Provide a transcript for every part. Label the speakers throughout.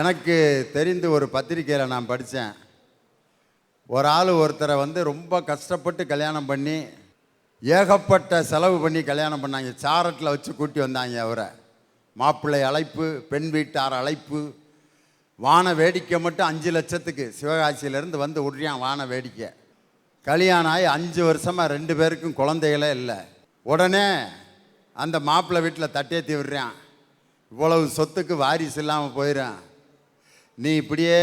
Speaker 1: எனக்கு தெரிந்து ஒரு பத்திரிக்கையில் நான் படித்தேன். ஒரு ஆள் ஒருத்தரை ரொம்ப கஷ்டப்பட்டு கல்யாணம் பண்ணி ஏகப்பட்ட செலவு பண்ணி கல்யாணம் பண்ணாங்க. சாரட்டில் வச்சு கூட்டி வந்தாங்க. அவரை மாப்பிள்ளை அழைப்பு, பெண் வீட்டார் அழைப்பு, வான வேடிக்கை மட்டும் 5 லட்சத்துக்கு சிவகாசியிலேருந்து விடுறான் வான வேடிக்கை. கல்யாணம் ஆகி 5 வருஷமாக 2 பேருக்கும் குழந்தைகளே இல்லை. உடனே அந்த மாப்பிள்ளை வீட்டில் தட்டேற்றி விடுறான். இவ்வளவு சொத்துக்கு வாரிசு இல்லாமல் போயிடும், நீ இப்படியே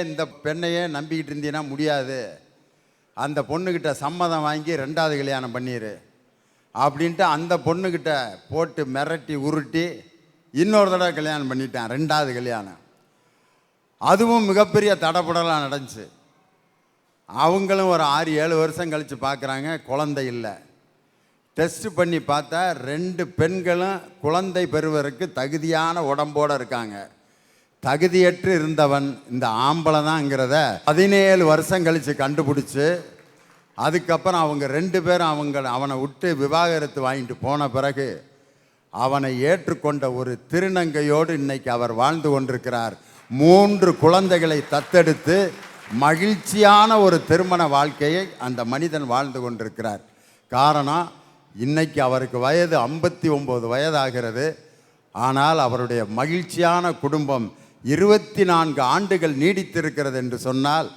Speaker 1: இந்த பெண்ணையே நம்பிக்கிட்டு இருந்தீன்னா முடியாது, அந்த பொண்ணுக்கிட்ட சம்மதம் வாங்கி 2வது கல்யாணம் பண்ணிடு அப்படின்ட்டு அந்த பொண்ணுக்கிட்ட போட்டு மிரட்டி உருட்டி இன்னொரு தடவை கல்யாணம் பண்ணிட்டான், 2வது கல்யாணம். அதுவும் மிகப்பெரிய தடப்படலாம் நடந்துச்சு. அவங்களும் ஒரு 6-7 வருஷம் கழித்து பார்க்குறாங்க, குழந்தை இல்லை. டெஸ்ட் பண்ணி பார்த்தா 2 பெண்களும் குழந்தை பெறுவதற்கு தகுதியான உடம்போடு இருக்காங்க. தகுதியற்று இருந்தவன் இந்த ஆம்பளை தான்ங்கிறத 17 வருஷம் கழித்து கண்டுபிடிச்சி, அதுக்கப்புறம் அவங்க 2 பேரும் அவனை விட்டு விவாகரத்து வாங்கிட்டு போன பிறகு அவனை ஏற்றுக்கொண்ட ஒரு திருநங்கையோடு இன்னைக்கு அவர் வாழ்ந்து கொண்டிருக்கிறார். 3 குழந்தைகளை தத்தெடுத்து மகிழ்ச்சியான ஒரு திருமண வாழ்க்கையை அந்த மனிதன் வாழ்ந்து கொண்டிருக்கிறார். காரணம், இன்னைக்கு அவருக்கு வயது 59 வயதாகிறது. ஆனால் அவருடைய மகிழ்ச்சியான குடும்பம் 24 ஆண்டுகள் நீடித்திருக்கிறது என்று சொன்னால்,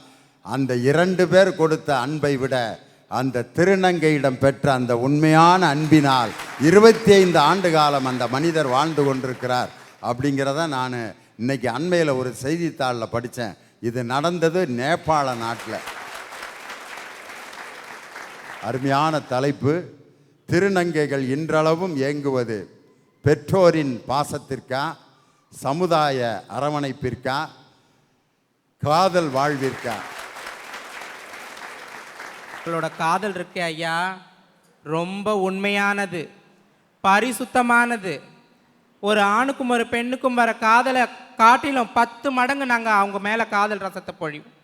Speaker 1: அந்த 2 பேர் கொடுத்த அன்பை விட அந்த திருநங்கையிடம் பெற்ற அந்த உண்மையான அன்பினால் 25 ஆண்டு காலம் அந்த மனிதர் வாழ்ந்து கொண்டிருக்கிறார். அப்படிங்கிறத நான் இன்னைக்கு அண்மையில் ஒரு செய்தித்தாளில் படித்தேன். இது நடந்தது நேபாள நாட்டில். அருமையான தலைப்பு. திருநங்கைகள் இன்றளவும் ஏங்குவது பெற்றோரின் பாசத்திற்கா, சமுதாய அரவணைப்பிற்கா, காதல் வாழ்விற்கா?
Speaker 2: உங்களோட காதல் இருக்கே ஐயா, ரொம்ப உண்மையானது, பரிசுத்தமானது. ஒரு ஆணுக்கும் ஒரு பெண்ணுக்கும் வர காதலை காட்டிலும் 10 மடங்கு நாங்கள் அவங்க மேலே காதல் ரசத்தை பொழிவோம்.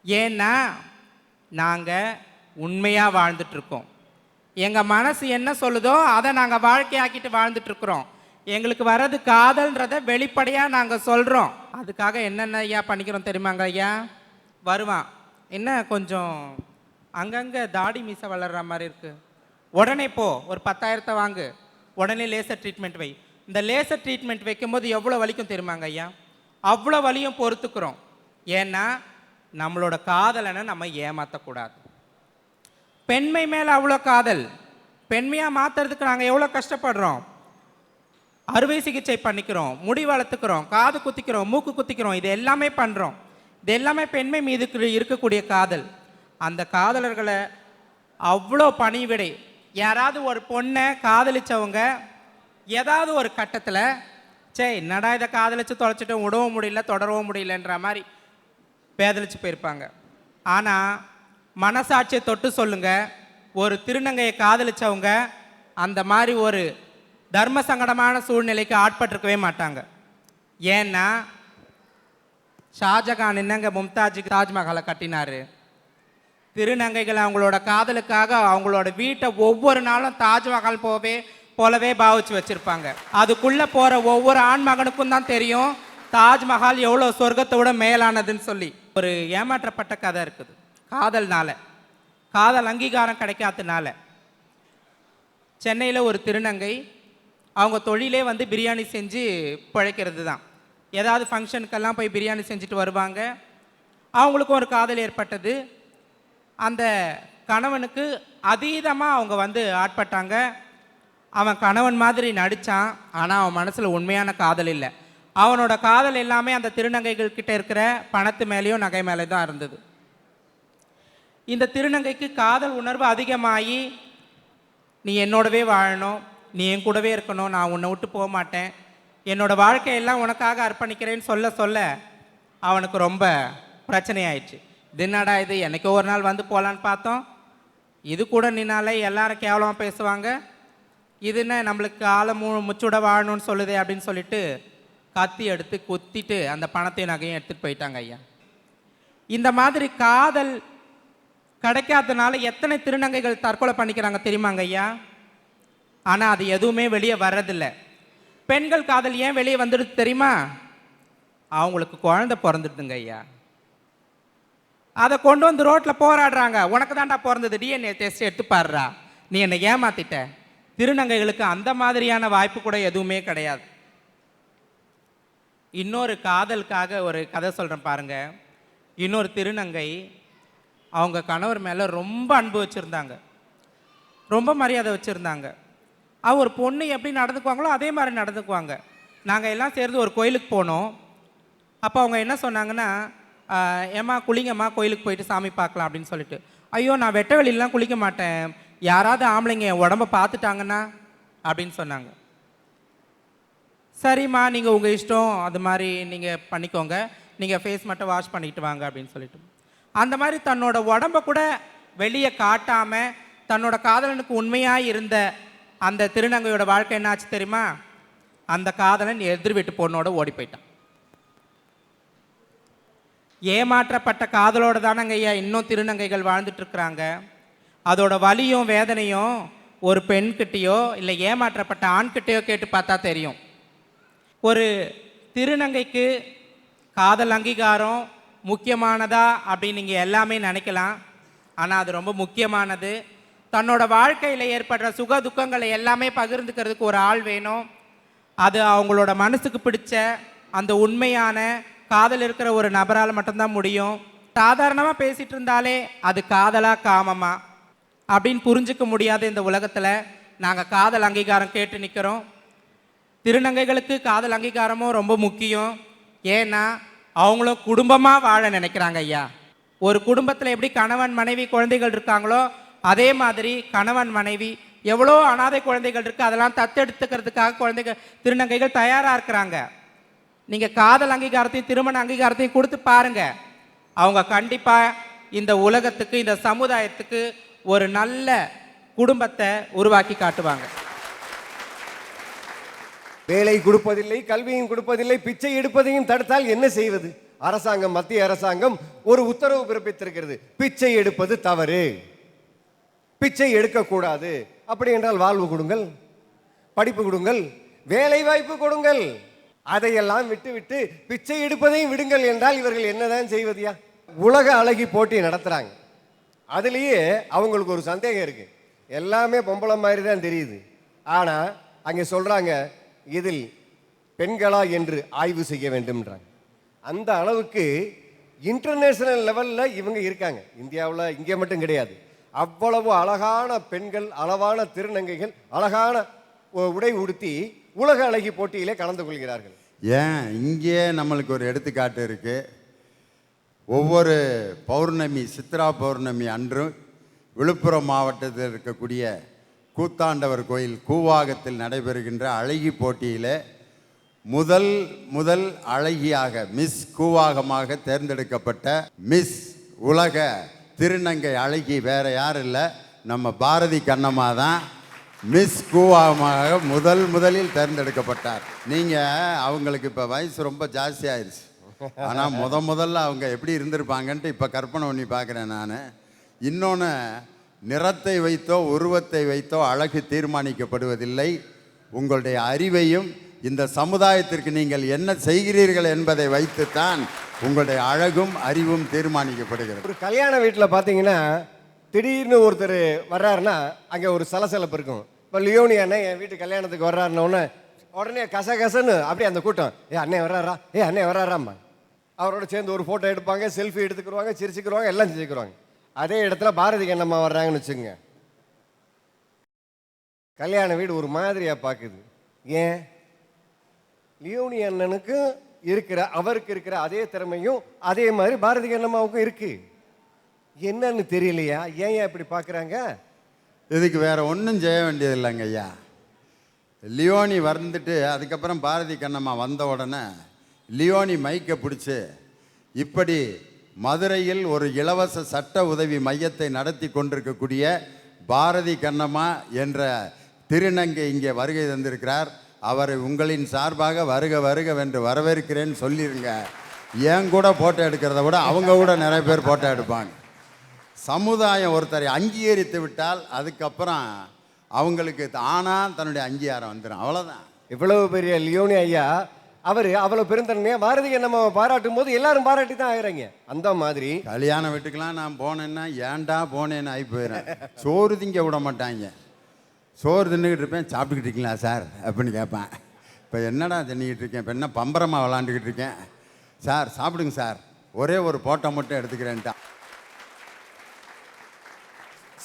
Speaker 2: ஏன்னா நாங்கள் உண்மையாக வாழ்ந்துட்டுருக்கோம். எங்கள் மனசு என்ன சொல்லுதோ அதை நாங்கள் வாழ்க்கையாக்கிட்டு வாழ்ந்துட்டுருக்குறோம். எங்களுக்கு வர்றது காதல்ன்றதை வெளிப்படையாக நாங்கள் சொல்கிறோம். அதுக்காக என்னென்ன ஐயா பண்ணிக்கிறோம் தெரியுமாங்க ஐயா? வருவான், என்ன கொஞ்சம் அங்கங்கே தாடி மீசை வளர்கிற மாதிரி இருக்குது, உடனே போ ஒரு 10,000 வாங்கு, உடனே லேசர் ட்ரீட்மெண்ட் வை. இந்த லேசர் ட்ரீட்மெண்ட் வைக்கும்போது எவ்வளோ வலிக்கும் தெரியுமாங்க ஐயா? அவ்வளோ வலியும் பொறுத்துக்கிறோம். ஏன்னா நம்மளோட காதலனை நம்ம ஏமாற்றக்கூடாது. பெண்மை மேலே அவ்வளோ காதல். பெண்மையாக மாற்றுறதுக்கு நாங்கள் எவ்வளோ கஷ்டப்படுறோம். அறுவை சிகிச்சை பண்ணிக்கிறோம், முடி வளர்த்துக்கிறோம், காது குத்திக்கிறோம், மூக்கு குத்திக்கிறோம், இது எல்லாமே பண்ணுறோம். இது எல்லாமே பெண்மை மீது இருக்கக்கூடிய காதல். அந்த காதலர்களை அவ்வளோ பணிவிடை. யாராவது ஒரு பொண்ணை காதலிச்சவங்க ஏதாவது ஒரு கட்டத்தில் என்னடா இதை காதலிச்சு தொலைச்சிட்டு விடவும் முடியல தொடரவும் முடியலன்ற மாதிரி பேதலிச்சு போயிருப்பாங்க. ஆனால் மனசாட்சியை தொட்டு சொல்லுங்க, ஒரு திருநங்கையை காதலிச்சவங்க அந்த மாதிரி ஒரு தர்ம சங்கடமான சூழ்நிலைக்கு ஆட்பட்டிருக்கவே மாட்டாங்க. ஏன்னா ஷாஜகான் என்னங்க மும்தாஜுக்கு தாஜ்மஹாலை கட்டினாரு. திருநங்கைகள் அவங்களோட காதலுக்காக அவங்களோட வீட்டை ஒவ்வொரு நாளும் தாஜ்மஹால் போலவே பாவிச்சு வச்சிருப்பாங்க. அதுக்குள்ள போற ஒவ்வொரு ஆண் மகனுக்கும் தான் தெரியும் தாஜ்மஹால் எவ்வளோ சொர்க்கத்தை விட மேலானதுன்னு சொல்லி. ஒரு ஏமாற்றப்பட்ட கதை இருக்குது காதல்னால, காதல் அங்கீகாரம் கிடைக்காதனால. சென்னையில் ஒரு திருநங்கை, அவங்க தொழிலே பிரியாணி செஞ்சு பிழைக்கிறது தான். ஏதாவது ஃபங்க்ஷனுக்கெல்லாம் போய் பிரியாணி செஞ்சுட்டு வருவாங்க. அவங்களுக்கும் ஒரு காதல் ஏற்பட்டது. அந்த கணவனுக்கு அதீதமாக அவங்க ஆட்பட்டாங்க. அவன் கணவன் மாதிரி நடித்தான், ஆனால் அவன் மனசில் உண்மையான காதல் இல்லை. அவனோட காதல் எல்லாமே அந்த திருநங்கைகள் கிட்ட இருக்கிற பணத்து மேலேயும் நகை மேலே தான் இருந்தது. இந்த திருநங்கைக்கு காதல் உணர்வு அதிகமாகி, நீ என்னோடவே வாழணும், நீ என் கூடவே இருக்கணும், நான் உன்னை விட்டு போக மாட்டேன், என்னோட வாழ்க்கையெல்லாம் உனக்காக அர்ப்பணிக்கிறேன்னு சொல்ல அவனுக்கு ரொம்ப பிரச்சனையாயிடுச்சு. தின்னாடா இது, என்னைக்கோ ஒரு நாள் போகலான்னு பார்த்தோம், இது கூட நின்னாலே எல்லாரும் கேவலமாக பேசுவாங்க, இதுன்னு நம்மளுக்கு ஆளை முச்சுட வாழணும்னு சொல்லுதே அப்படின்னு சொல்லிட்டு கத்தி எடுத்து குத்திட்டு அந்த பணத்தையும் நகையும் எடுத்துகிட்டு போயிட்டாங்க ஐயா. இந்த மாதிரி காதல் கிடைக்காதனால எத்தனை திருநங்கைகள் தற்கொலை பண்ணிக்கிறாங்க தெரியுமாங்க ஐயா? ஆனால் அது எதுவுமே வெளியே வர்றதில்லை. பெண்கள் காதல் ஏன் வெளியே வந்துடுது தெரியுமா? அவங்களுக்கு குழந்தை பிறந்துடுதுங்க ஐயா. அதை கொண்டு வந்து ரோட்டில் போராடுறாங்க. உனக்கு தான்டா பிறந்தது, டிஎன்ஏ டெஸ்ட் எடுத்து பாடுறா, நீ என்னை ஏமாத்திட்ட. திருநங்கைகளுக்கு அந்த மாதிரியான வாய்ப்பு கூட எதுவுமே கிடையாது. இன்னொரு காதலுக்காக ஒரு கதை சொல்கிறேன் பாருங்க. இன்னொரு திருநங்கை அவங்க கணவர் மேலே ரொம்ப அன்பு வச்சுருந்தாங்க, ரொம்ப மரியாதை வச்சுருந்தாங்க. ஒரு பொண்ணு எப்படி நடந்துக்குவாங்களோ அதே மாதிரி நடந்துக்குவாங்க. நாங்கள் எல்லாம் சேர்ந்து ஒரு கோயிலுக்கு போனோம். அப்போ அவங்க என்ன சொன்னாங்கன்னா, ஏம்மா குளிங்கம்மா, கோயிலுக்கு போயிட்டு சாமி பார்க்கலாம் அப்படின்னு சொல்லிட்டு. ஐயோ, நான் வெட்ட வெளியிலலாம் குளிக்க மாட்டேன், யாராவது ஆம்பளைங்க என் உடம்ப பார்த்துட்டாங்கன்னா அப்படின்னு சொன்னாங்க. சரிம்மா, நீங்கள் உங்கள் இஷ்டம், அது மாதிரி நீங்கள் பண்ணிக்கோங்க, நீங்கள் ஃபேஸ் மட்டும் வாஷ் பண்ணிட்டு வாங்க அப்படின்னு சொல்லிட்டு. அந்த மாதிரி தன்னோட உடம்ப கூட வெளியே காட்டாமல் தன்னோட காதலனுக்கு உண்மையாக இருந்த அந்த திருநங்கையோட வாழ்க்கை என்ன ஆச்சு தெரியுமா? அந்த காதலன் எதிர் வீட்டு பொண்ணோட ஓடி போயிட்டான். ஏமாற்றப்பட்ட காதலோட தானங்க ஐயா இன்னும் திருநங்கைகள் வாழ்ந்துட்டு இருக்கிறாங்க. அதோட வலியும் வேதனையும் ஒரு பெண்கிட்டையோ இல்லை ஏமாற்றப்பட்ட ஆண்கிட்டையோ கேட்டு பார்த்தா தெரியும். ஒரு திருநங்கைக்கு காதல் அங்கீகாரம் முக்கியமானதா அப்படின்னு நீங்கள் எல்லாமே நினைக்கலாம். ஆனால் அது ரொம்ப முக்கியமானது. தன்னோட வாழ்க்கையில் ஏற்படுற சுக துக்கங்களை எல்லாமே பகிர்ந்துக்கிறதுக்கு ஒரு ஆள் வேணும். அது அவங்களோட மனசுக்கு பிடிச்ச அந்த உண்மையான காதல் இருக்கிற ஒரு நபரால் மட்டும்தான் முடியும். சாதாரணமாக பேசிகிட்டு இருந்தாலே அது காதலா காமமா அப்படின்னு புரிஞ்சிக்க முடியாத இந்த உலகத்தில் நாங்கள் காதல் அங்கீகாரம் கேட்டு நிற்கிறோம். திருநங்கைகளுக்கு காதல் அங்கீகாரமும் ரொம்ப முக்கியம். ஏன்னா அவங்களும் குடும்பமாக வாழ நினைக்கிறாங்க ஐயா. ஒரு குடும்பத்தில் எப்படி கணவன் மனைவி குழந்தைகள் இருக்காங்களோ அதே மாதிரி கணவன் மனைவி எவ்வளோ அனாதை குழந்தைகள் இருக்குது, அதெல்லாம் தத்தெடுத்துக்கிறதுக்காக குழந்தைகள் திருநங்கைகள் தயாராக இருக்கிறாங்க. நீங்கள் காதல் அங்கீகாரத்தையும் திருமண அங்கீகாரத்தையும் கொடுத்து பாருங்க, அவங்க கண்டிப்பாக இந்த உலகத்துக்கு இந்த சமுதாயத்துக்கு ஒரு நல்ல குடும்பத்தை உருவாக்கி காட்டுவாங்க.
Speaker 3: வேலை கொடுப்பதில்லை, கல்வியும் கொடுப்பதில்லை, பிச்சை எடுப்பதையும் தடுத்தால் என்ன செய்வது? அரசாங்கம், மத்திய அரசாங்கம் ஒரு உத்தரவு பிறப்பித்திருக்கிறது, பிச்சை எடுப்பது தவறு, பிச்சை எடுக்கக்கூடாது. அப்படி என்றால் வாழ்வு கொடுங்கள், படிப்பு கொடுங்கள், வேலை வாய்ப்பு கொடுங்கள். அதையெல்லாம் விட்டு பிச்சை எடுப்பதையும் விடுங்கள் என்றால் இவர்கள் என்னதான் செய்வதியா? உலக அழகி போட்டி நடத்துறாங்க. அதுலேயே அவங்களுக்கு ஒரு சந்தேகம் இருக்கு. எல்லாமே பொம்பளை மாதிரி தான் தெரியுது. ஆனா அங்கே சொல்றாங்க, இதில் பெண்களா என்று ஆய்வு செய்ய வேண்டும்ன்றாங்க. அந்த அளவுக்கு இன்டர்நேஷனல் லெவலில் இவங்க இருக்காங்க. இந்தியாவில் இங்கே மட்டும் கிடையாது. அவ்வளவு அழகான பெண்கள், அளவான திருநங்கைகள் அழகான உடை உடுத்தி உலக அழகி போட்டியிலே கலந்து கொள்கிறார்கள்.
Speaker 1: ஏன் இங்கே நம்மளுக்கு ஒரு எடுத்துக்காட்டு இருக்கு. ஒவ்வொரு பௌர்ணமி, சித்ரா பௌர்ணமி அன்று விழுப்புரம் மாவட்டத்தில் இருக்கக்கூடிய கூத்தாண்டவர் கோயில் கூவாகத்தில் நடைபெறுகின்ற அழகி போட்டியில் முதல் அழகியாக மிஸ் கூவாகமாக தேர்ந்தெடுக்கப்பட்ட மிஸ் உலக திருநங்கை அழகி வேற யாரும் இல்லை, நம்ம பாரதி கண்ணம்மா தான் மிஸ் கூவாகமாக முதலில் தேர்ந்தெடுக்கப்பட்டார். நீங்கள் அவங்களுக்கு இப்போ வயசு ரொம்ப ஜாஸ்தி ஆயிடுச்சு. ஆனால் முதல்ல அவங்க எப்படி இருந்திருப்பாங்கன்ட்டு இப்போ கற்பனை பண்ணி பார்க்குறேன் நான். இன்னொன்று, நிறத்தை வைத்தோ உருவத்தை வைத்தோ அழகு தீர்மானிக்கப்படுவதில்லை. உங்களுடைய அறிவையும் இந்த சமுதாயத்திற்கு நீங்கள் என்ன செய்கிறீர்கள் என்பதை வைத்துத்தான் உங்களுடைய அழகும் அறிவும் தீர்மானிக்கப்படுகிறது.
Speaker 3: ஒரு கல்யாண வீட்டில் பார்த்தீங்கன்னா திடீர்னு ஒருத்தர் வர்றாருன்னா அங்கே ஒரு சலசலப்பு இருக்கும். இப்போ லியோனி அண்ணன் என் வீட்டு கல்யாணத்துக்கு வர்றாருன்னு உடனே கசகசன்னு அப்படியே அந்த கூட்டம், அண்ணே வர்றாரா, அண்ணே வர்றாராம்மா. அவரோட சேர்ந்து ஒரு ஃபோட்டோ எடுப்பாங்க, செல்ஃபி எடுத்துக்கிடுவாங்க, சிரிச்சுக்கிடுவாங்க, எல்லாம் செஞ்சுக்கிடுவாங்க. அதே இடத்துல பாரதி கண்ணம்மா வர்றாங்கன்னு வச்சுக்கோங்க, கல்யாண வீடு ஒரு மாதிரியா பார்க்குது. ஏன்? லியோனி அண்ணனுக்கு அவருக்கு இருக்கிற அதே திறமையும் அதே மாதிரி பாரதி கண்ணம்மாவுக்கும் இருக்கு. என்னன்னு தெரியலையா? ஏன் இப்படி பார்க்குறாங்க?
Speaker 1: இதுக்கு வேற ஒன்றும் செய்ய வேண்டியது இல்லைங்க ஐயா. லியோனி வந்துட்டு அதுக்கப்புறம் பாரதி கண்ணம்மா வந்த உடனே லியோனி மைக்கை பிடிச்சி, இப்படி மதுரையில் ஒரு இலவச சட்ட உதவி மையத்தை நடத்தி கொண்டிருக்கக்கூடிய பாரதி கண்ணம்மா என்ற திருநங்கை இங்கே வருகை தந்திருக்கிறார், அவரை உங்களின் சார்பாக வருக வருகவென்று வரவேற்கிறேன்னு சொல்லிடுங்க. ஏன் கூட ஃபோட்டோ எடுக்கிறத விட அவங்க கூட நிறைய பேர் ஃபோட்டோ எடுப்பாங்க. சமுதாயம் ஒருத்தரை அங்கீகரித்து விட்டால் அதுக்கப்புறம் அவங்களுக்கு தானாக தன்னுடைய அங்கீகாரம் வந்துடும், அவ்வளோதான்.
Speaker 3: இவ்வளவு பெரிய லியோனி ஐயா அவர் அவ்வளவு பெருந்தன்மையா பாரதியை நம்ம பாராட்டும் போது எல்லாரும் பாராட்டி தான் ஆகிறாங்க. அந்த மாதிரி
Speaker 1: கல்யாண வீட்டுக்கெல்லாம் நான் போனேன்னா ஏன்டா போனேன்னு ஆகி போயிடுறேன். சோறு திங்க விட மாட்டாங்க. சோறு தின்னுக்கிட்டு இருப்பேன், சாப்பிட்டுக்கிட்டு இருக்கீங்களா சார் அப்படின்னு கேட்பேன். இப்போ என்னடா தின்னுக்கிட்டு இருக்கேன், இப்போ என்ன பம்பரமாக விளாண்டுக்கிட்டு இருக்கேன். சார் சாப்பிடுங்க சார், ஒரே ஒரு போட்டோ மட்டும் எடுத்துக்கிறேன்ட்டான்.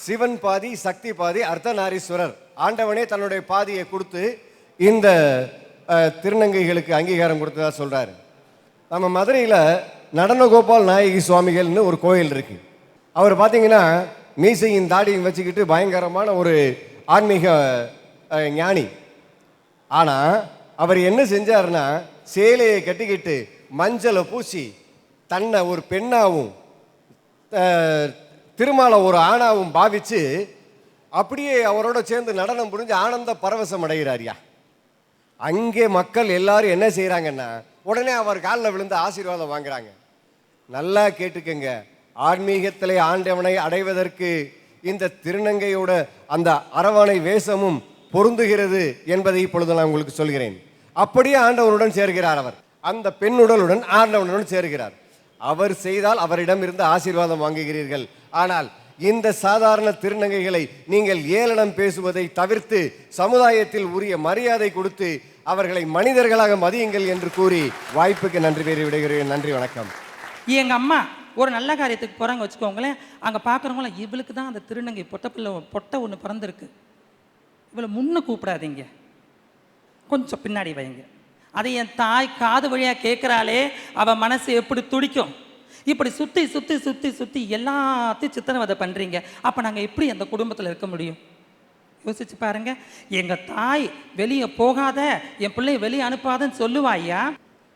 Speaker 3: சிவன் பாதி சக்தி பாதி அர்த்தநாரீஸ்வரர். ஆண்டவனே தன்னுடைய பாதியை கொடுத்து இந்த திருநங்கைகளுக்கு அங்கீகாரம் கொடுத்ததா சொல்றாரு. நம்ம மதுரையில் நடனகோபால் நாயகி சுவாமிகள்னு ஒரு கோயில் இருக்கு. அவர் பார்த்தீங்கன்னா மீசையும் தாடியும் வச்சுக்கிட்டு பயங்கரமான ஒரு ஆன்மீக ஞானி. ஆனால் அவர் என்ன செஞ்சாருன்னா, சேலையை கட்டிக்கிட்டு மஞ்சளை பூசி தன்னை ஒரு பெண்ணாவும் திருமாலை ஒரு ஆணாவும் பாவிச்சு அப்படியே அவரோட சேர்ந்து நடனம் புரிஞ்சு ஆனந்த பரவசம் அடைகிறாரியா. அங்கே மக்கள் எல்லாரும் என்ன செய்கிறாங்கன்னா, உடனே அவர் காலில் விழுந்து ஆசீர்வாதம் வாங்குறாங்க. நல்லா கேட்டுக்கங்க, ஆன்மீகத்திலே ஆண்டவனை அடைவதற்கு இந்த திருநங்கையோட அந்த அரவணை வேஷமும் பொருந்துகிறது என்பதை இப்பொழுது நான் உங்களுக்கு சொல்கிறேன். அப்படியே ஆண்டவனுடன் சேர்கிறார் அவர். அந்த பெண்ணுடலுடன் ஆண்டவனுடன் சேர்கிறார். அவர் செய்தால் அவரிடம் இருந்து ஆசீர்வாதம் வாங்குகிறீர்கள். ஆனால் இந்த சாதாரண திருநங்கைகளை நீங்கள் ஏளனம் பேசுவதை தவிர்த்து சமுதாயத்தில் உரிய மரியாதை கொடுத்து அவர்களை மனிதர்களாக மதியுங்கள் என்று கூறி வாய்ப்புக்கு நன்றி பேரி விடுகிறேன். நன்றி, வணக்கம்.
Speaker 4: எங்க அம்மா ஒரு நல்ல காரியத்துக்கு போறாங்க வச்சுக்கோங்களேன், அங்க பாக்குறவங்களாம் இவளுக்கு தான் அந்த திருநங்கை பொட்டை ஒன்று பிறந்திருக்கு, இவளை முன்ன கூப்பிடாதீங்க, கொஞ்சம் பின்னாடி வைங்க. அதை என் தாய் காது வழியா கேட்கிறாளே, அவ மனசு எப்படி துடிக்கும். இப்படி சுற்றி சுற்றி சுற்றி சுற்றி எல்லாத்தையும் சித்திரவதை பண்ணுறீங்க. அப்போ நாங்கள் எப்படி அந்த குடும்பத்தில் இருக்க முடியும்? யோசிச்சு பாருங்க. எங்கள் தாய் வெளியே போகாத, என் பிள்ளைய வெளியே அனுப்பாதன்னு சொல்லுவாய்யா.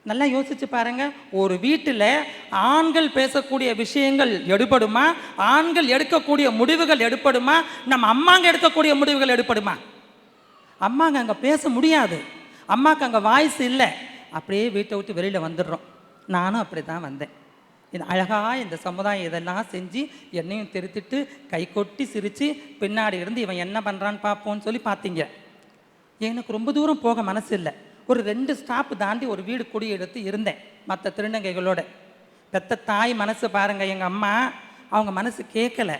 Speaker 4: நல்லா யோசிச்சு பாருங்க. ஒரு வீட்டில் ஆண்கள் பேசக்கூடிய விஷயங்கள் எடுபடுமா? ஆண்கள் எடுக்கக்கூடிய முடிவுகள் எடுபடுமா? நம்ம அம்மாங்க எடுக்கக்கூடிய முடிவுகள் எடுபடுமா? அம்மாங்க அங்கே பேச முடியாது, அம்மாவுக்கு அங்கே வாய்ஸ் இல்லை. அப்படியே வீட்டை விட்டு வெளியில் வந்துடுறோம். நானும் அப்படி தான் வந்தேன். இது அழகாக இந்த சமுதாயம் இதெல்லாம் செஞ்சு என்னையும் திருத்திட்டு கை கொட்டி சிரித்து பின்னாடி இருந்து இவன் என்ன பண்ணுறான்னு பார்ப்போன்னு சொல்லி பார்த்தீங்க. எனக்கு ரொம்ப தூரம் போக மனசு இல்லை. ஒரு 2 ஸ்டாப்பு தாண்டி ஒரு வீடு குடி எடுத்து இருந்தேன் மற்ற திருநங்கைகளோட. பெத்த தாய் மனசு பாருங்கள். எங்கள் அம்மா அவங்க மனசு கேட்கலை.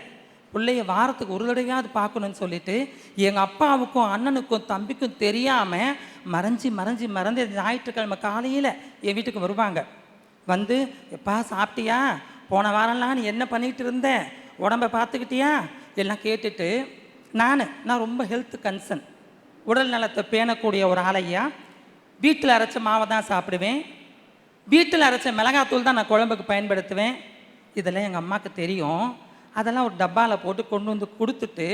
Speaker 4: பிள்ளைய வாரத்துக்கு ஒரு தடவையாவது பார்க்கணுன்னு சொல்லிட்டு எங்கள் அப்பாவுக்கும் அண்ணனுக்கும் தம்பிக்கும் தெரியாமல் மறைஞ்சி மறைஞ்சி மறந்து ஞாயிற்றுக்கிழமை காலையில் என் வீட்டுக்கு வருவாங்க. வந்து, எப்பா சாப்பிட்டியா, போன வாரம்லாம் நீ என்ன பண்ணிகிட்டு இருந்தேன், உடம்பை பார்த்துக்கிட்டியா எல்லாம் கேட்டுட்டு, நான் ரொம்ப ஹெல்த் கன்சர்ன், உடல் நலத்தை பேணக்கூடிய ஒரு ஆளையா. வீட்டில் அரைச்ச மாவை தான் சாப்பிடுவேன், வீட்டில் அரைச்ச மிளகாத்தூள் தான் நான் குழம்புக்கு பயன்படுத்துவேன். இதெல்லாம் எங்கள் அம்மாவுக்கு தெரியும். அதெல்லாம் ஒரு டப்பாவில் போட்டு கொண்டு வந்து கொடுத்துட்டு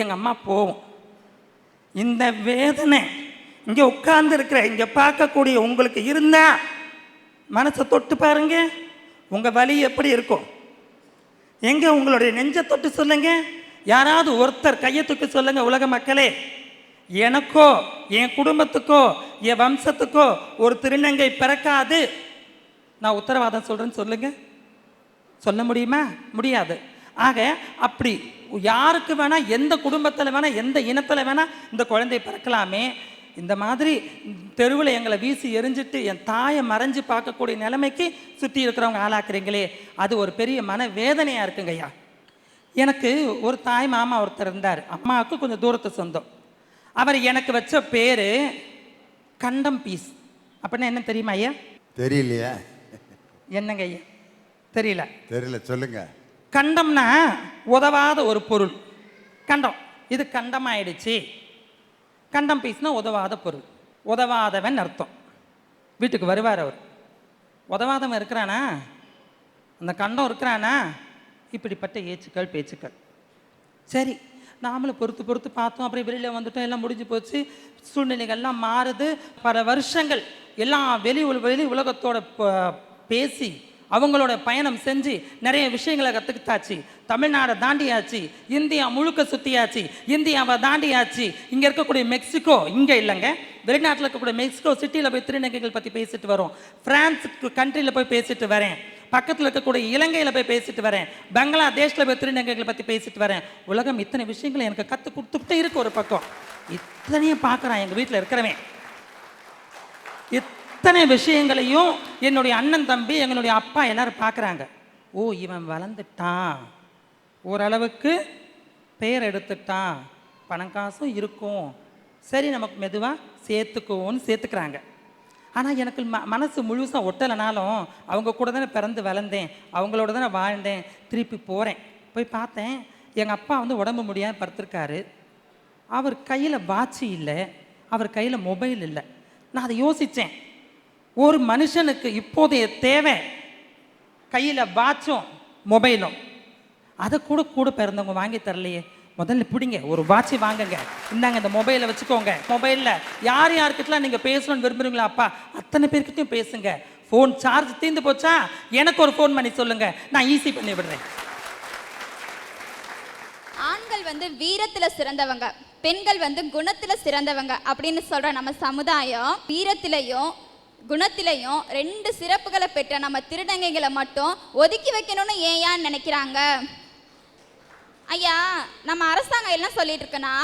Speaker 4: எங்கள் அம்மா போவோம். இந்த வேதனை இங்கே உட்கார்ந்து இருக்கிற இங்கே பார்க்கக்கூடிய உங்களுக்கு இருந்தா மனசை தொட்டு பாருங்க, உங்கள் வலி எப்படி இருக்கும். எங்கே உங்களுடைய நெஞ்சை தொட்டு சொல்லுங்க. யாராவது ஒருத்தர் கையை தூக்கி சொல்லுங்க. உலக மக்களே, எனக்கோ என் குடும்பத்துக்கோ என் வம்சத்துக்கோ ஒரு திருநங்கை பிறக்காது நான் உத்தரவாதம் சொல்கிறேன்னு சொல்லுங்க. சொல்ல முடியுமா? முடியாது. ஆக அப்படி யாருக்கு வேணால், எந்த குடும்பத்தில் வேணால், எந்த இனத்தில் வேணால் இந்த குழந்தை பிறக்கலாமே. இந்த மாதிரி தெருவில் எங்களை வீசி எரிஞ்சிட்டு என் தாயை மறைஞ்சு பார்க்கக்கூடிய நிலைமைக்கு சுற்றி இருக்கிறவங்க ஆளாக்குறீங்களே, அது ஒரு பெரிய மன வேதனையாக இருக்குங்க ஐயா. எனக்கு ஒரு தாய் மாமா ஒருத்தர் இருந்தார். அம்மாவுக்கு கொஞ்சம் தூரத்து சொந்தம். அவர் எனக்கு வச்ச பேர் கண்டம் பீஸ். அப்படின்னா என்ன தெரியுமா ஐயா?
Speaker 1: தெரியலையா?
Speaker 4: என்னங்க ஐயா தெரியல?
Speaker 1: தெரியல, சொல்லுங்க.
Speaker 4: கண்டம்னா உதவாத ஒரு பொருள். கண்டம், இது கண்டம் ஆயிடுச்சு. கண்டம் பீஸ்னா உதவாத பொருள், உதவாதவன் அர்த்தம். வீட்டுக்கு வருவார் அவர். உதவாதவன் இருக்கிறானா, அந்த கண்டம் இருக்கிறானா, இப்படிப்பட்ட ஏச்சுக்கள் பேச்சுக்கள். சரி, நாமளும் பொறுத்து பொறுத்து பார்த்தோம். அப்படியே வெளியில் வந்துட்டோம், எல்லாம் முடிஞ்சு போச்சு. சூழ்நிலைகள்லாம் மாறுது. பல வருஷங்கள் எல்லாம் வெளி உலகத்தோட பேசி அவங்களோட பயணம் செஞ்சு நிறைய விஷயங்களை கற்றுக்கிட்டாச்சு. தமிழ்நாடை தாண்டியாச்சு, இந்தியா முழுக்க சுற்றியாச்சு, இந்தியாவை தாண்டியாச்சு. இங்கே இருக்கக்கூடிய மெக்சிகோ, இங்கே இல்லைங்க, வெளிநாட்டில் இருக்கக்கூடிய மெக்சிகோ சிட்டியில் போய் திருநங்கைகள் பற்றி பேசிட்டு வரோம். பிரான்ஸ் கண்ட்ரியில் போய் பேசிட்டு வரேன். பக்கத்தில் இருக்கக்கூடிய இலங்கையில் போய் பேசிட்டு வரேன். பங்களாதேஷில் போய் திருநங்கைகளை பற்றி பேசிட்டு வரேன். உலகம் இத்தனை விஷயங்களை எனக்கு கற்றுக் கொடுத்துக்கிட்டே இருக்கு. ஒரு பக்கம் இத்தனையும் பார்க்குறான் எங்கள் வீட்டில் இருக்கிறவன். அத்தனை விஷயங்களையும் என்னுடைய அண்ணன் தம்பி எங்களுடைய அப்பா எல்லாரும் பார்க்குறாங்க. ஓ, இவன் வளர்ந்துட்டான், ஓரளவுக்கு பெயர் எடுத்துட்டான், பணம் காசும் இருக்கும், சரி நமக்கு மெதுவாக சேர்த்துக்குவோன்னு சேர்த்துக்கிறாங்க. ஆனால் எனக்கு மனசு முழுசாக ஒட்டலைனாலும் அவங்க கூட தானே பிறந்து வளர்ந்தேன், அவங்களோட தானே வாழ்ந்தேன். திருப்பி போகிறேன், போய் பார்த்தேன் எங்கள் அப்பா வந்து உடம்பு முடியாமல் படுத்திருக்காரு. அவர் கையில் வாட்சி இல்லை, அவர் கையில் மொபைல் இல்லை. நான் அதை யோசித்தேன், ஒரு மனுஷனுக்கு இப்போதைய தேவை கையில் வாட்சும் மொபைலும். அதை கூட பிறந்தவங்க வாங்கி தரலையே. முதல்ல பிடிங்க, ஒரு வாட்சி வாங்குங்க, இந்தாங்க இந்த மொபைலை வச்சுக்கோங்க. மொபைலில் யார் யாருக்கிட்டலாம் நீங்கள் பேசணும்னு விரும்புகிறீங்களா அப்பா அத்தனை பேர்கிட்டையும் பேசுங்க. ஃபோன் சார்ஜ் தீர்ந்து போச்சா எனக்கு ஒரு ஃபோன் பண்ணி சொல்லுங்கள், நான் ஈஸி பண்ணி விடுறேன்.
Speaker 5: ஆண்கள் வந்து வீரத்தில் சிறந்தவங்க, பெண்கள் வந்து குணத்தில் சிறந்தவங்க அப்படின்னு சொல்கிற நம்ம சமுதாயம் வீரத்திலையும் குணத்திலையும் 2 சிறப்புகளை பெற்ற நம்ம திருநங்கைகளை மட்டும் ஒதுக்கி வைக்கணும்னு ஏன் நினைக்கிறாங்க? ஐயா, நம்ம அரசாங்கம் என்ன சொல்லிட்டு இருக்குன்னா,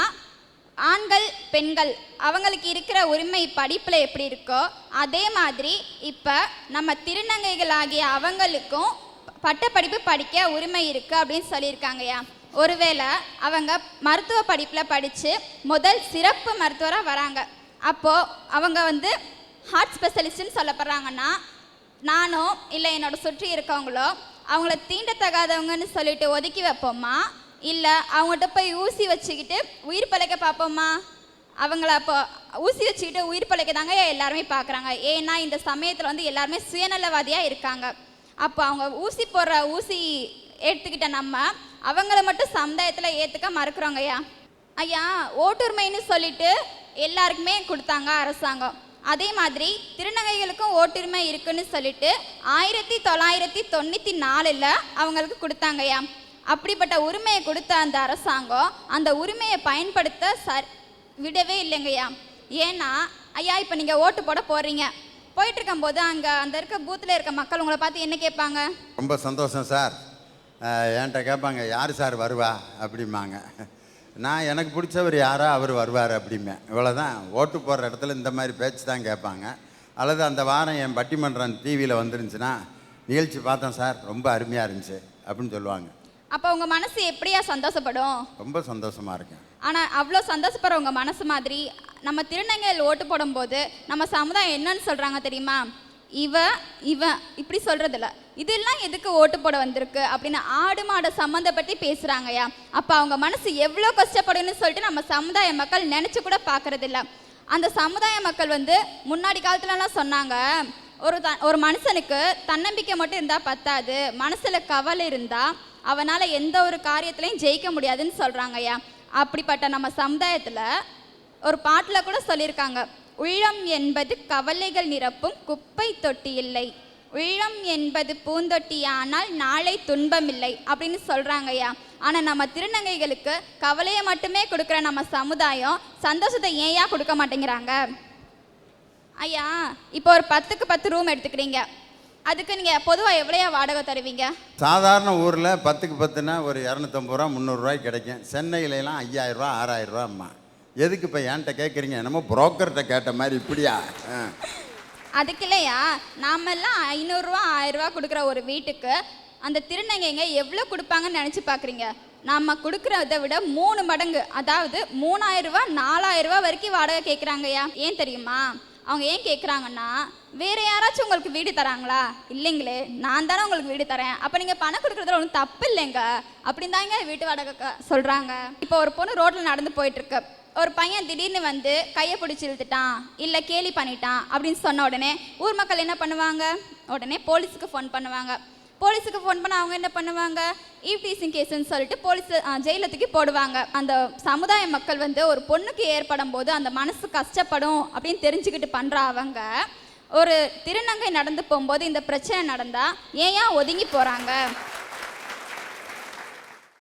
Speaker 5: ஆண்கள் பெண்கள் அவங்களுக்கு இருக்கிற உரிமை படிப்பில் எப்படி இருக்கோ அதே மாதிரி இப்போ நம்ம திருநங்கைகளாகிய அவங்களுக்கும் பட்டப்படிப்பு படிக்க உரிமை இருக்குது அப்படின்னு சொல்லியிருக்காங்கய்யா. ஒருவேளை அவங்க மருத்துவ படிப்பில் படித்து முதல் சிறப்பு மருத்துவராக வராங்க, அப்போது அவங்க வந்து ஹார்ட் ஸ்பெஷலிஸ்ட்னு சொல்லப்படுறாங்கன்னா, நானோ இல்லை என்னோட சுற்றி இருக்கவங்களோ அவங்கள தீண்டத்தகாதவங்கன்னு சொல்லிட்டு ஒதுக்கி வைப்போமா, இல்லை அவங்ககிட்ட போய் ஊசி வச்சுக்கிட்டு உயிர் பிழைக்க பார்ப்போமா? அவங்கள அப்போ ஊசி வச்சுக்கிட்டு உயிர் பிழைக்க தாங்க எல்லாருமே பார்க்குறாங்க. ஏன்னா இந்த சமயத்தில் வந்து எல்லாருமே சுயநலவாதியாக இருக்காங்க. அப்போ அவங்க ஊசி போடுற ஊசி எடுத்துக்கிட்ட நம்ம அவங்கள மட்டும் சமுதாயத்தில் ஏற்றுக்க மறுக்கிறோங்க. ஐயா, ஓட்டுரிமைன்னு சொல்லிட்டு எல்லாருக்குமே கொடுத்தாங்க அரசாங்கம். அதே மாதிரி திருநங்கைகளுக்கும் ஓட்டுரிமை இருக்குன்னு சொல்லிட்டு 1994 அவங்களுக்கு கொடுத்தாங்கய்யா. அப்படிப்பட்ட உரிமையை கொடுத்த அந்த அரசாங்கம் அந்த உரிமையை பயன்படுத்த விடவே இல்லைங்கய்யா. ஏன்னா ஐயா, இப்போ நீங்கள் ஓட்டு போட போகிறீங்க, போயிட்டு இருக்கும்போது அங்கே அந்த இருக்க பூத்தில் இருக்க மக்கள் உங்களை பார்த்து என்ன கேட்பாங்க?
Speaker 1: ரொம்ப சந்தோஷம் சார். என்கிட்ட கேட்பாங்க, யார் சார் வருவா அப்படிம்பாங்க. நான் எனக்கு பிடிச்சவர் யாரோ அவர் வருவார் அப்படிம்பேன். இவ்வளோதான். ஓட்டு போடுற இடத்துல இந்த மாதிரி பேச்சு தான் கேட்பாங்க. அல்லது அந்த வாரம் என் பட்டிமன்றம் டிவியில் வந்துருந்துச்சுன்னா, நிகழ்ச்சி பார்த்தேன் சார், ரொம்ப அருமையாக இருந்துச்சு அப்படின்னு சொல்லுவாங்க.
Speaker 5: அப்போ உங்கள் மனசு எப்படியா சந்தோஷப்படும்?
Speaker 1: ரொம்ப சந்தோஷமாக இருக்கேன்.
Speaker 5: ஆனால் அவ்வளோ சந்தோஷப்படுற உங்கள் மனசு மாதிரி நம்ம திருநங்கைகள் ஓட்டு போடும்போது நம்ம சமுதாயம் என்னன்னு சொல்கிறாங்க தெரியுமா? இவன் இப்படி சொல்கிறதில்ல, இதெல்லாம் எதுக்கு ஓட்டு போட வந்திருக்கு அப்படின்னு ஆடு மாடை சம்மந்தப்பற்றி பேசுகிறாங்கய்யா. அப்போ அவங்க மனசு எவ்வளோ கஷ்டப்படுன்னு சொல்லிட்டு நம்ம சமுதாய மக்கள் நினச்சி கூட பார்க்குறதில்ல. அந்த சமுதாய மக்கள் வந்து முன்னாடி காலத்துலலாம் சொன்னாங்க, ஒரு மனுஷனுக்கு தன்னம்பிக்கை மட்டும் இருந்தால் பத்தாது, மனசில் கவலை இருந்தால் அவனால் எந்த ஒரு காரியத்திலையும் ஜெயிக்க முடியாதுன்னு சொல்கிறாங்கய்யா. அப்படிப்பட்ட நம்ம சமுதாயத்தில் ஒரு பாட்டில் கூட சொல்லியிருக்காங்க, உள்ளம் என்பது கவலைகள் நிரப்பும் குப்பை தொட்டி இல்லை, உள்ளம் என்பது பூந்தொட்டி ஆனால் நாளை துன்பம் இல்லை அப்படின்னு சொல்கிறாங்கய்யா. ஆனால் நம்ம திருநங்கைகளுக்கு கவலையை மட்டுமே கொடுக்குற நம்ம சமுதாயம் சந்தோஷத்தை ஏயா கொடுக்க மாட்டேங்கிறாங்க? ஐயா, இப்போ ஒரு 10க்கு 10 ரூம் எடுத்துக்கிறீங்க, அதுக்கு நீங்கள் பொதுவாக எவ்வளோ வாடகை தருவீங்க?
Speaker 1: சாதாரண ஊரில் 10க்கு 10னா ஒரு 250 ரூபா 300 ரூபாய்க்கு கிடைக்கும். சென்னையிலலாம் 5000 ரூபா 6000 ரூபா அம்மா. எதுக்கு இப்போ என்கிட்ட கேட்குறீங்க? என்னமோ புரோக்கர்கிட்ட கேட்ட மாதிரி இப்படியா?
Speaker 5: அதுக்கு இல்லையா, நாமெல்லாம் 500 ரூபா 1000 ரூபா கொடுக்குற ஒரு வீட்டுக்கு அந்த திருநங்கைங்க எவ்வளோ கொடுப்பாங்கன்னு நினச்சி பார்க்குறீங்க? நம்ம கொடுக்குறத விட 3 மடங்கு, அதாவது 3000 ரூபா 4000 ரூபா வரைக்கும் வாடகை கேட்குறாங்கய்யா. ஏன் தெரியுமா? அவங்க ஏன் கேட்குறாங்கன்னா, வேறு யாராச்சும் உங்களுக்கு வீடு தராங்களா? இல்லைங்களே, நான் தானே உங்களுக்கு வீடு தரேன், அப்போ நீங்கள் பணம் கொடுக்குறதுல ஒன்றும் தப்பு இல்லைங்க அப்படின்னு தாங்க வீட்டு வாடகை சொல்கிறாங்க. இப்போ ஒரு பொண்ணு ரோட்டில் நடந்து போயிட்டுருக்கு, ஒரு பையன் திடீர்னு வந்து கையை பிடிச்சி இழுத்துட்டான் இல்லை கேலி பண்ணிட்டான் அப்படின்னு சொன்ன உடனே ஊர் மக்கள் என்ன பண்ணுவாங்க? உடனே போலீஸுக்கு ஃபோன் பண்ணுவாங்க. போலீஸுக்கு ஃபோன் பண்ண அவங்க என்ன பண்ணுவாங்க? ஈவ்டீசிங் கேஸுன்னு சொல்லிட்டு போலீஸ் ஜெயிலில் தூக்கி போடுவாங்க. அந்த சமுதாய மக்கள் வந்து ஒரு பொண்ணுக்கு ஏற்படும் போது அந்த மனசு கஷ்டப்படும் அப்படின்னு தெரிஞ்சுக்கிட்டு பண்ணுற அவங்க ஒரு திருநங்கை நடந்து போகும்போது இந்த பிரச்சனை நடந்தால் ஏன் ஒதுங்கி போகிறாங்க?